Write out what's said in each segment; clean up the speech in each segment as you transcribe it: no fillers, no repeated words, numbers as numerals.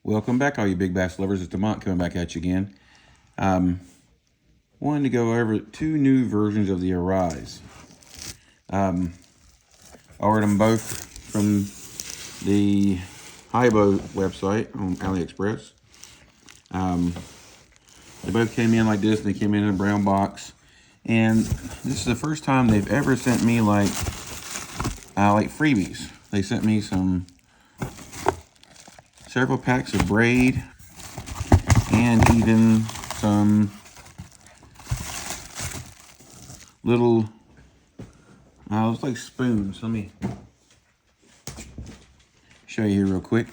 Welcome back, all you big bass lovers. It's Demont coming back at you again. Wanted to go over two new versions of the Arise. Ordered them both from the Haibo website on AliExpress. They both came in like this, and they came in a brown box. And this is the first time they've ever sent me like freebies. They sent me several packs of braid and even some little it's like spoons. Let me show you here real quick.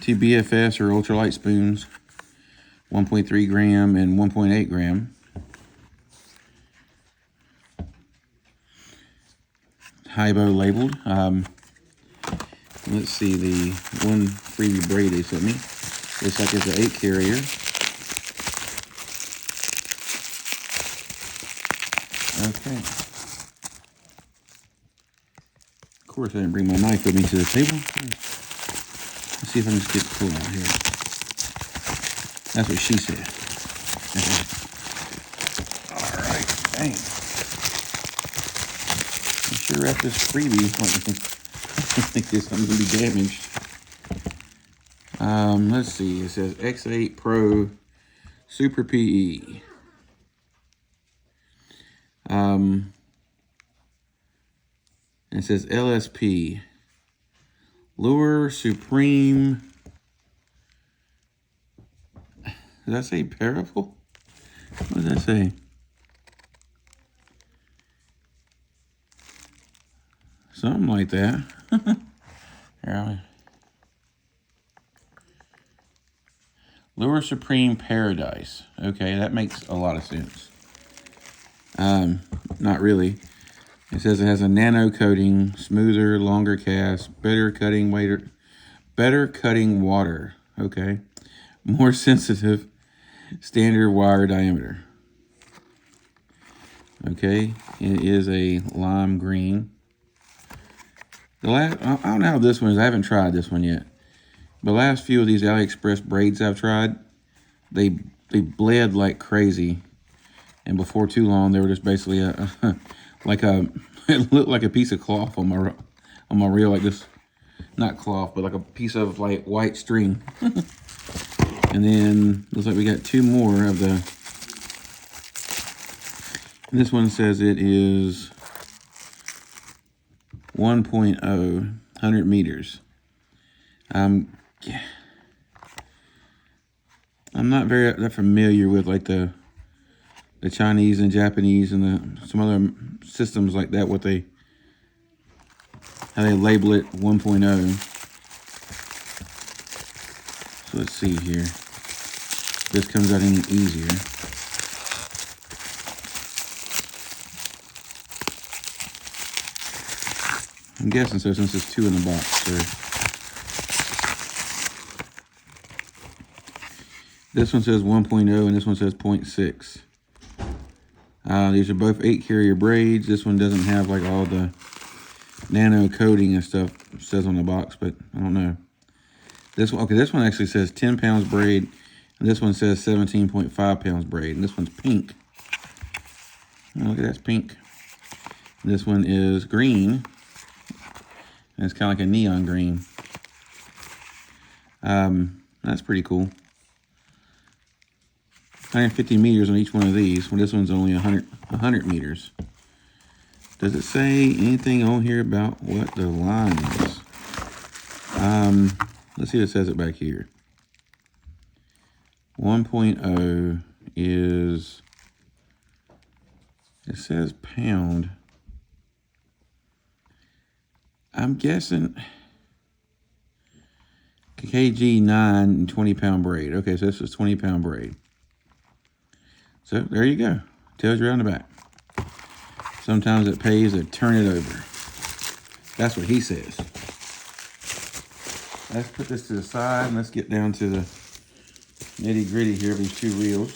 Two BFS or ultralight spoons, 1.3 gram and 1.8 gram. Haibo labeled. Let's see, the one freebie braid they sent me. Looks like it's an 8 carrier. Okay. Of course, I didn't bring my knife with me to the table. Let's see if I can just get pulled out here. That's what she said. All right, dang. I'm sure wrap this freebie. I think this one's gonna be damaged. Let's see. It says X8 Pro Super PE. It says LSP Lure Supreme. Does that say Parable? What does that say? Something like that. Here, Lure Supreme Paradise. Okay, that makes a lot of sense. Not really. It says it has a nano coating, smoother, longer cast, better cutting water. Okay, more sensitive, standard wire diameter. Okay, it is a lime green. I don't know how this one is. I haven't tried this one yet. The last few of these AliExpress braids I've tried, they bled like crazy, and before too long they were just basically it looked like a piece of cloth on my reel, like this, not cloth, but like a piece of like white string. And then looks like we got two more of the. This one says it is 1.0, 100 meters. I'm not very familiar with like the Chinese and Japanese and some other systems like that, how they label it 1.0. So let's see here. This comes out any easier. I'm guessing so, since there's two in the box. So this one says 1.0 and this one says 0.6. These are both 8 carrier braids. This one doesn't have like all the nano coating and stuff it says on the box, but I don't know. This one, okay, this one actually says 10 pounds braid, and this one says 17.5 pounds braid, and this one's pink. Oh, look at that's pink. This one is green, and it's kind of like a neon green. That's pretty cool. 150 meters on each one of these. Well, this one's only 100 meters. Does it say anything on here about what the line is? Let's see if it says it back here. 1.0 is, it says pound. I'm guessing kg 9 and 20 pound braid. Okay, so this is 20 pound braid. So there you go. Tells you around the back. Sometimes it pays to turn it over. That's what he says. Let's put this to the side and let's get down to the nitty gritty here of these two reels.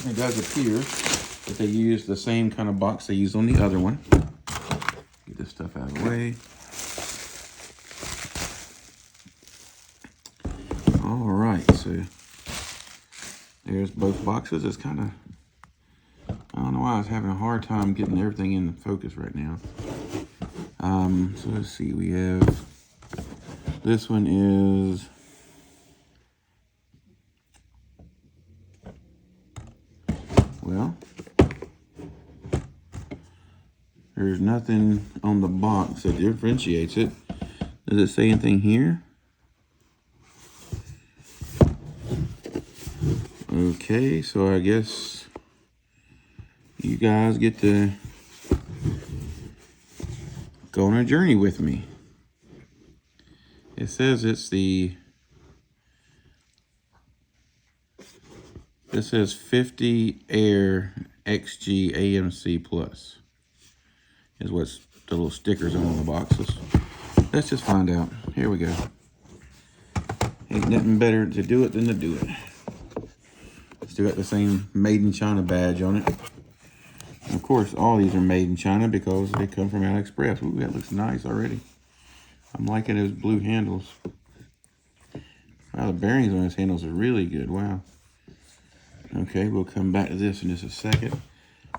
It does appear that they use the same kind of box they used on the other one. Get this stuff out of the way. All right, so there's both boxes. It's kind of, I don't know why I was having a hard time getting everything in focus right now. So let's see, we have, this one is, well, there's nothing on the box that differentiates it. Does it say anything here? Okay, so I guess you guys get to go on a journey with me. It says it's the, it says 50 Air XG AMC Plus is what's the little stickers on the boxes. Let's just find out. Here we go. Ain't nothing better to do it than to do it. Still got the same Made in China badge on it. And of course, all these are made in China because they come from AliExpress. Ooh, that looks nice already. I'm liking those blue handles. Wow, the bearings on those handles are really good. Wow. Okay, we'll come back to this in just a second.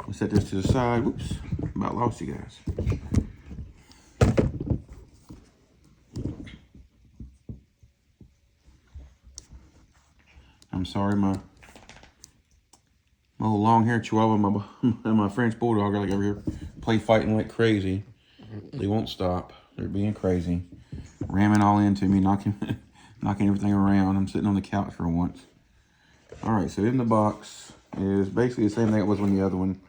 We'll set this to the side. Whoops, about lost you guys. I'm sorry, my little long-haired Chihuahua and my French Bulldog are like over here play fighting like crazy. They won't stop. They're being crazy, ramming all into me, knocking everything around. I'm sitting on the couch for once. All right, so in the box is basically the same thing it was on the other one,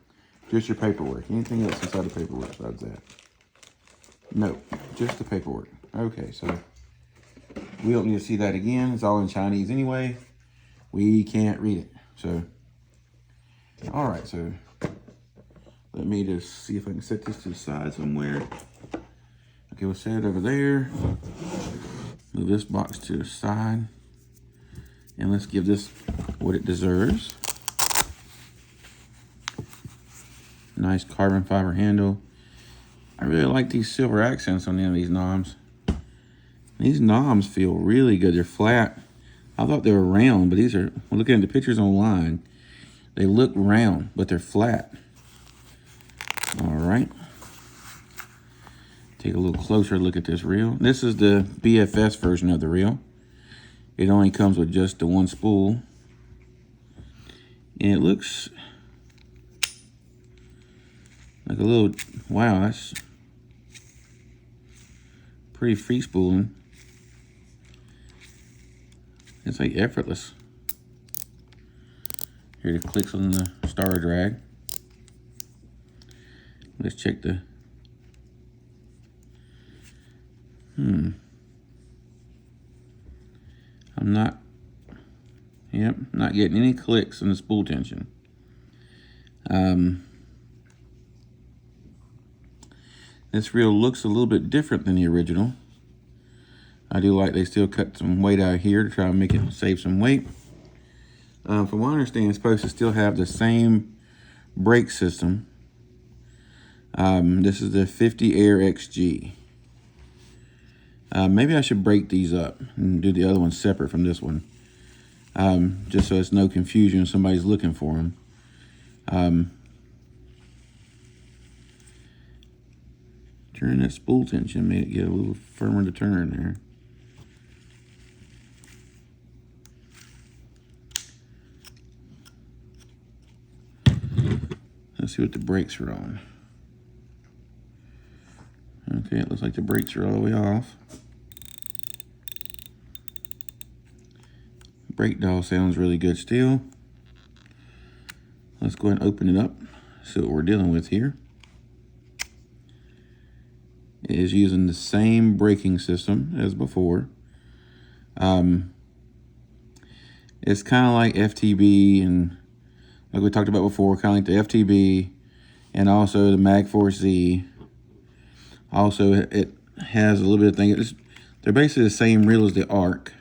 just your paperwork. Anything else inside the paperwork besides that? No, just the paperwork. Okay, so we don't need to see that again. It's all in Chinese anyway. We can't read it, so. All right, so let me just see if I can set this to the side somewhere. Okay, we'll set it over there. Move this box to the side. And let's give this what it deserves. Nice carbon fiber handle. I really like these silver accents on the end of these knobs. These knobs feel really good. They're flat. I thought they were round, but these are, well, looking at the pictures online, they look round, but they're flat. All right. Take a little closer look at this reel. This is the BFS version of the reel. It only comes with just the one spool. And it looks like a little, wow, that's pretty free spooling. It's like effortless. Here it clicks on the star drag. Let's check the, I'm not getting any clicks in the spool tension. This reel looks a little bit different than the original. I do like they still cut some weight out here to try and make it save some weight. From what I understand, it's supposed to still have the same brake system. This is the 50 Air XG. Maybe I should break these up and do the other one separate from this one. Just so it's no confusion if somebody's looking for them. Turn that spool tension, made it get a little firmer to turn there. Let's see what the brakes are on. Okay, it looks like the brakes are all the way off. Brake dial sounds really good still. Let's go ahead and open it up, see what we're dealing with here. It is using the same braking system as before. It's kind of like FTB, and like we talked about before, kind of like the FTB and also the Mag Force Z. Also, it has a little bit of thing. They're basically the same reel as the Arc.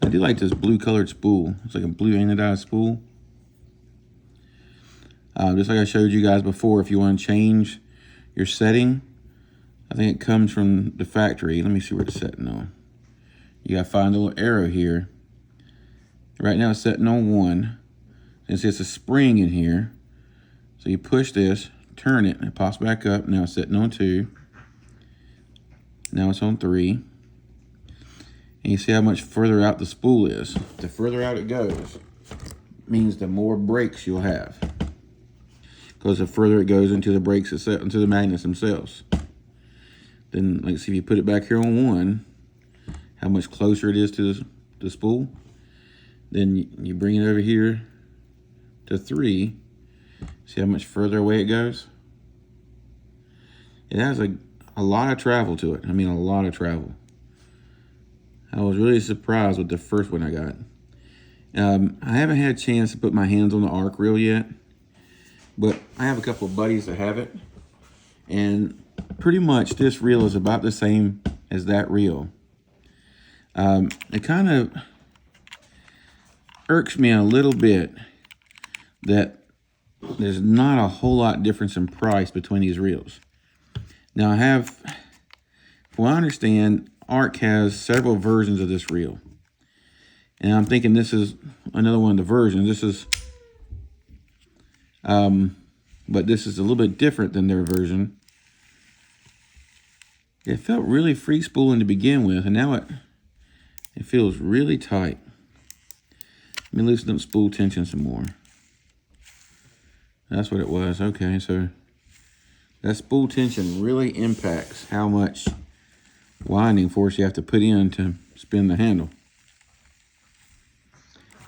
I do like this blue colored spool. It's like a blue anodized spool. Just like I showed you guys before, if you want to change your setting, I think it comes from the factory. Let me see where it's setting on. You got to find a little arrow here. Right now it's setting on 1. And see, it's a spring in here. So you push this, turn it, and it pops back up. Now it's setting on 2. Now it's on 3. And you see how much further out the spool is. The further out it goes, means the more breaks you'll have. Because the further it goes into the brakes, into the magnets themselves. Then, like, see if you put it back here on 1, how much closer it is to the spool. Then you bring it over here to 3. See how much further away it goes? It has a lot of travel to it. I mean, a lot of travel. I was really surprised with the first one I got. I haven't had a chance to put my hands on the arc reel yet, but I have a couple of buddies that have it, and pretty much this reel is about the same as that reel. It kind of irks me a little bit that there's not a whole lot difference in price between these reels. Now from what I understand, Arc has several versions of this reel. And I'm thinking this is another one of the versions. This is, but this is a little bit different than their version. It felt really free spooling to begin with, and now it feels really tight. Let me loosen up spool tension some more. That's what it was. Okay, so that spool tension really impacts how much winding force you have to put in to spin the handle.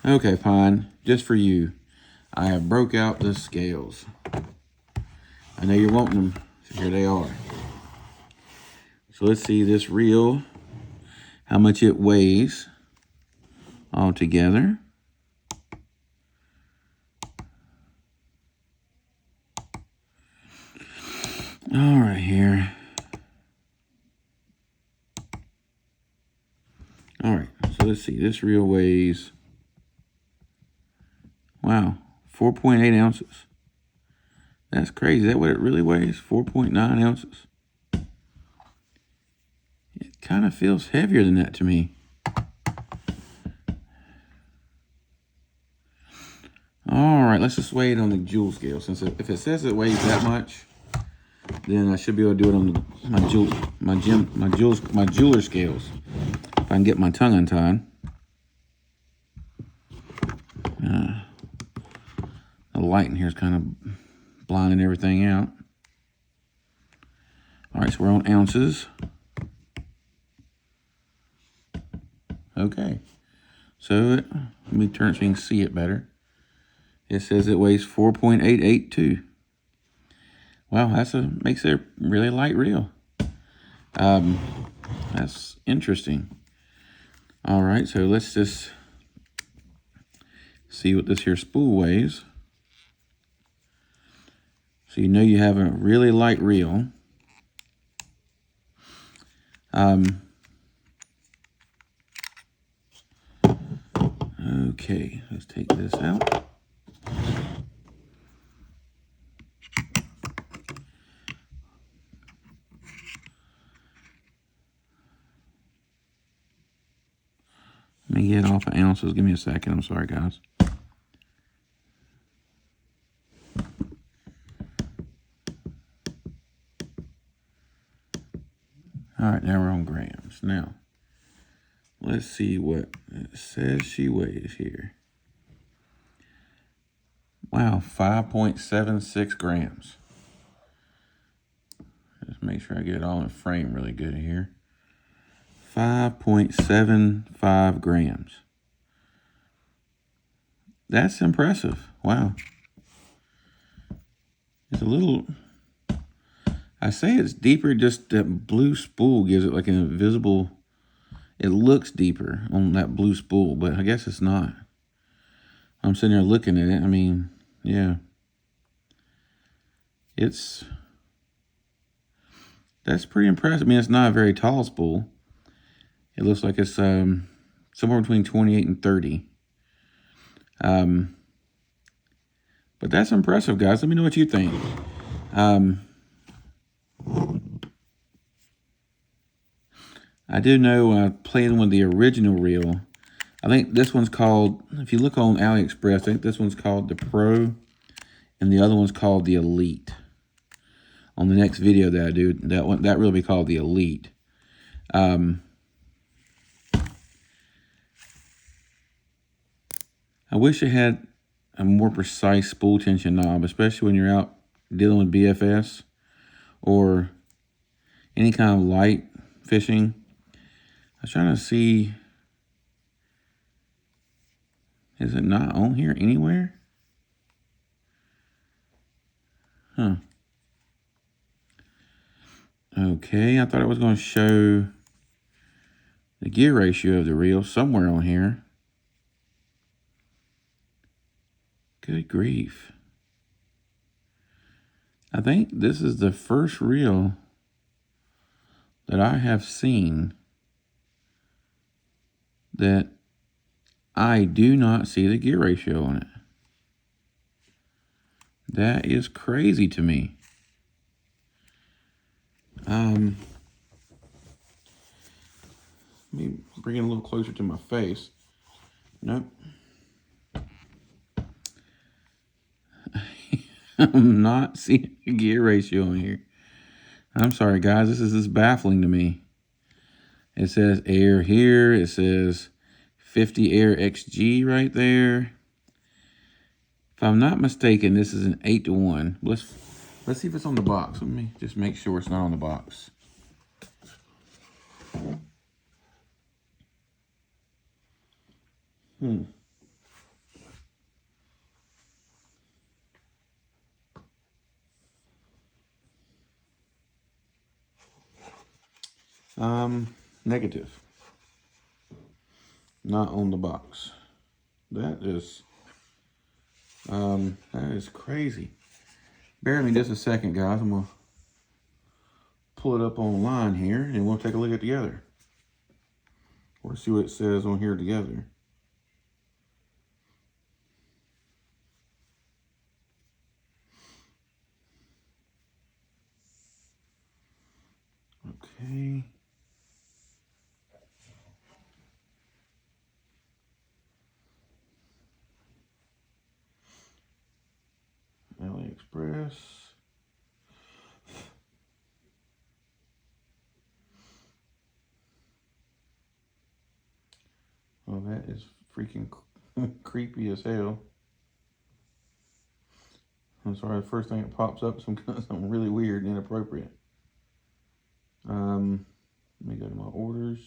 Okay, Pine, just for you, I have broke out the scales. I know you're wanting them, so here they are. So let's see this reel, how much it weighs all together. All right, here. All right, so let's see. This reel weighs, wow, 4.8 ounces. That's crazy. Is that what it really weighs? 4.9 ounces. It kind of feels heavier than that to me. All right, let's just weigh it on the jewel scale. Since if it says it weighs that much, then I should be able to do it on my jeweler scales. If I can get my tongue untied. The light in here is kind of blinding everything out. All right, so we're on ounces. Okay, so let me turn it so you can see it better. It says it weighs 4.882. Wow, makes it a really light reel. That's interesting. All right, so let's just see what this here spool weighs. So you know you have a really light reel. Okay, let's take this out. Let me get off of ounces. Give me a second. I'm sorry, guys. All right, now we're on grams. Now, let's see what it says she weighs here. Wow, 5.76 grams. Just make sure I get it all in frame really good here. 5.75 grams. That's impressive. Wow. It's a little, I say it's deeper, just that blue spool gives it like an invisible, it looks deeper on that blue spool, but I guess it's not. I'm sitting there looking at it. I mean, yeah. That's pretty impressive. I mean, it's not a very tall spool. It looks like it's somewhere between 28 and 30. But But that's impressive, guys. Let me know what you think. I do know playing with the original reel. I think this one's called, if you look on AliExpress, I think this one's called the Pro, and the other one's called the Elite. On the next video that I do, that reel will be called the Elite. I wish it had a more precise spool tension knob, especially when you're out dealing with BFS or any kind of light fishing. I was trying to see, is it not on here anywhere? Huh. Okay, I thought it was going to show the gear ratio of the reel somewhere on here. Good grief. I think this is the first reel that I have seen that I do not see the gear ratio on it. That is crazy to me. Let me bring it a little closer to my face. Nope. I'm not seeing the gear ratio on here. I'm sorry, guys. This is baffling to me. It says air here. It says 50 air XG right there. If I'm not mistaken, this is an 8-to-1. Let's see if it's on the box. Let me just make sure it's not on the box. Negative. Not on the box. That is crazy. Bear with me just a second, guys. I'm gonna pull it up online here and we'll take a look at it together. Or see what it says on here together. Okay. AliExpress. Oh, that is freaking creepy as hell. I'm sorry, the first thing that pops up is something really weird and inappropriate. Let me go to my orders.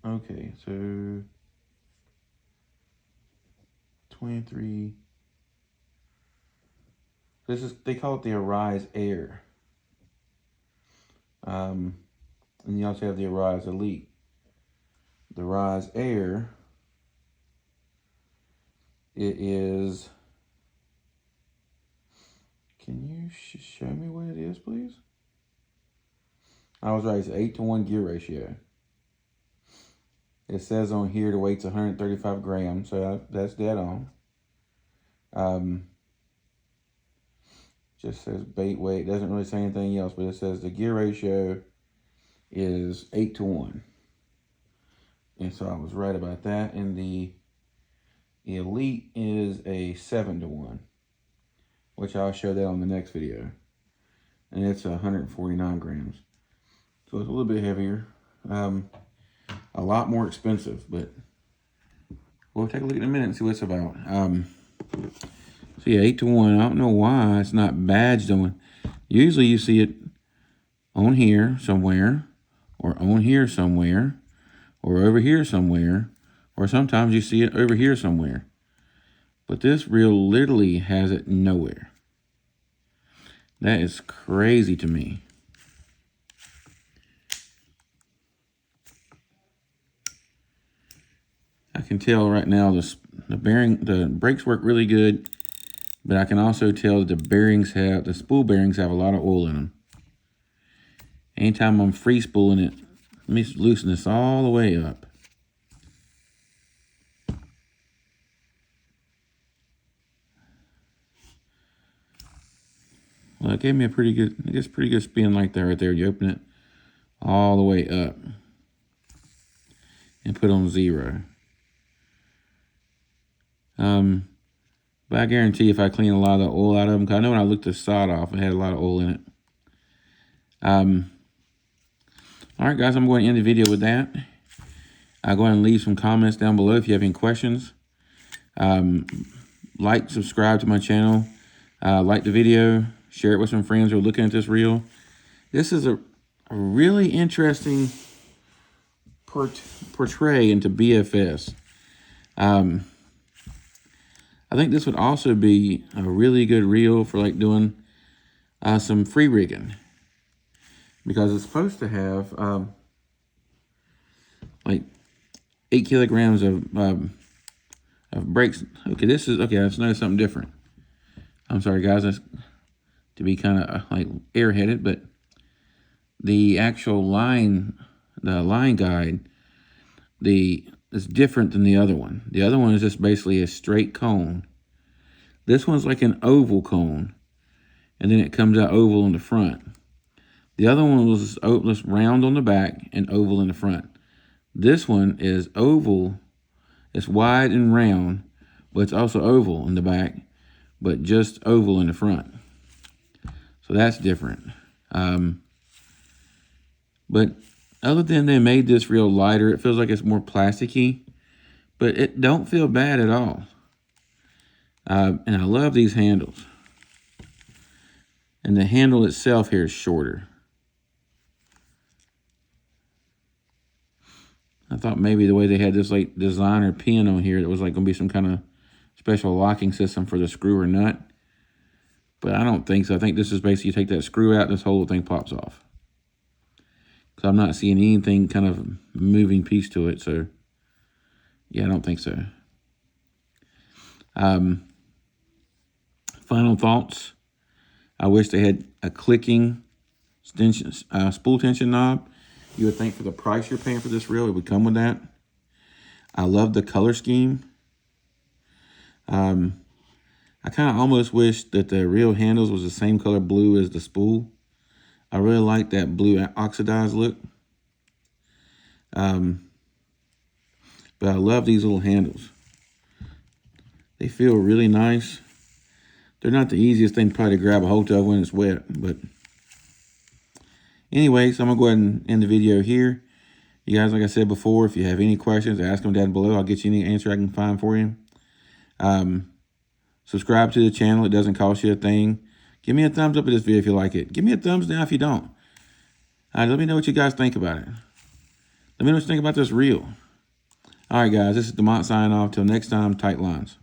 Okay, so 23. This is, they call it the Arise Air. And you also have the Arise Elite. The Arise Air, it is, can you show me what it is, please? I was right, it's 8-to-1 gear ratio. It says on here the weight's 135 grams, so that's dead on. Just says bait weight, doesn't really say anything else, but it says the gear ratio is 8-to-1. And so I was right about that. And the Elite is a 7-to-1, which I'll show that on the next video. And it's 149 grams. So it's a little bit heavier. A lot more expensive, but we'll take a look in a minute and see what it's about. So yeah, 8-to-1. I don't know why it's not badged on. Usually you see it on here somewhere, or on here somewhere, or over here somewhere, or sometimes you see it over here somewhere. But this reel literally has it nowhere. That is crazy to me. I can tell right now the brakes work really good, but I can also tell that the spool bearings have a lot of oil in them. Anytime I'm free spooling it, let me loosen this all the way up. Well, it gave me a pretty good, I guess pretty good spin like that right there. You open it all the way up and put on 0. But I guarantee if I clean a lot of the oil out of them, because I know when I looked the sod off, it had a lot of oil in it. All right, guys, I'm going to end the video with that. I'll go ahead and leave some comments down below if you have any questions. Like, subscribe to my channel. Like the video. Share it with some friends who are looking at this reel. This is a really interesting portray into BFS. I think this would also be a really good reel for like doing some free rigging, because it's supposed to have like 8 kilograms of brakes. Okay, this is okay. Let's notice something different. I'm sorry, guys. That's to be kind of like airheaded, but the actual line, the line guide, is different than the other one. The other one is just basically a straight cone. This one's like an oval cone, and then it comes out oval in the front. The other one was just round on the back and oval in the front. This one is oval. It's wide and round, but it's also oval in the back, but just oval in the front. So that's different. But other than they made this reel lighter, it feels like it's more plasticky, but it don't feel bad at all. And I love these handles. And the handle itself here is shorter. I thought maybe the way they had this like designer pin on here, that was like going to be some kind of special locking system for the screw or nut. But I don't think so. I think this is basically you take that screw out and this whole thing pops off. Because I'm not seeing anything kind of moving piece to it. So, yeah, I don't think so. Final thoughts. I wish they had a clicking spool tension knob. You would think for the price you're paying for this reel, it would come with that. I love the color scheme. I kind of almost wish that the reel handles was the same color blue as the spool. I really like that blue oxidized look. But I love these little handles. They feel really nice. They're not the easiest thing probably to grab a hold of when it's wet, but anyway, so I'm going to go ahead and end the video here. You guys, like I said before, if you have any questions, ask them down below. I'll get you any answer I can find for you. Subscribe to the channel. It doesn't cost you a thing. Give me a thumbs up at this video if you like it. Give me a thumbs down if you don't. All right, let me know what you guys think about it. Let me know what you think about this reel. All right, guys, this is Demont signing off. Till next time, tight lines.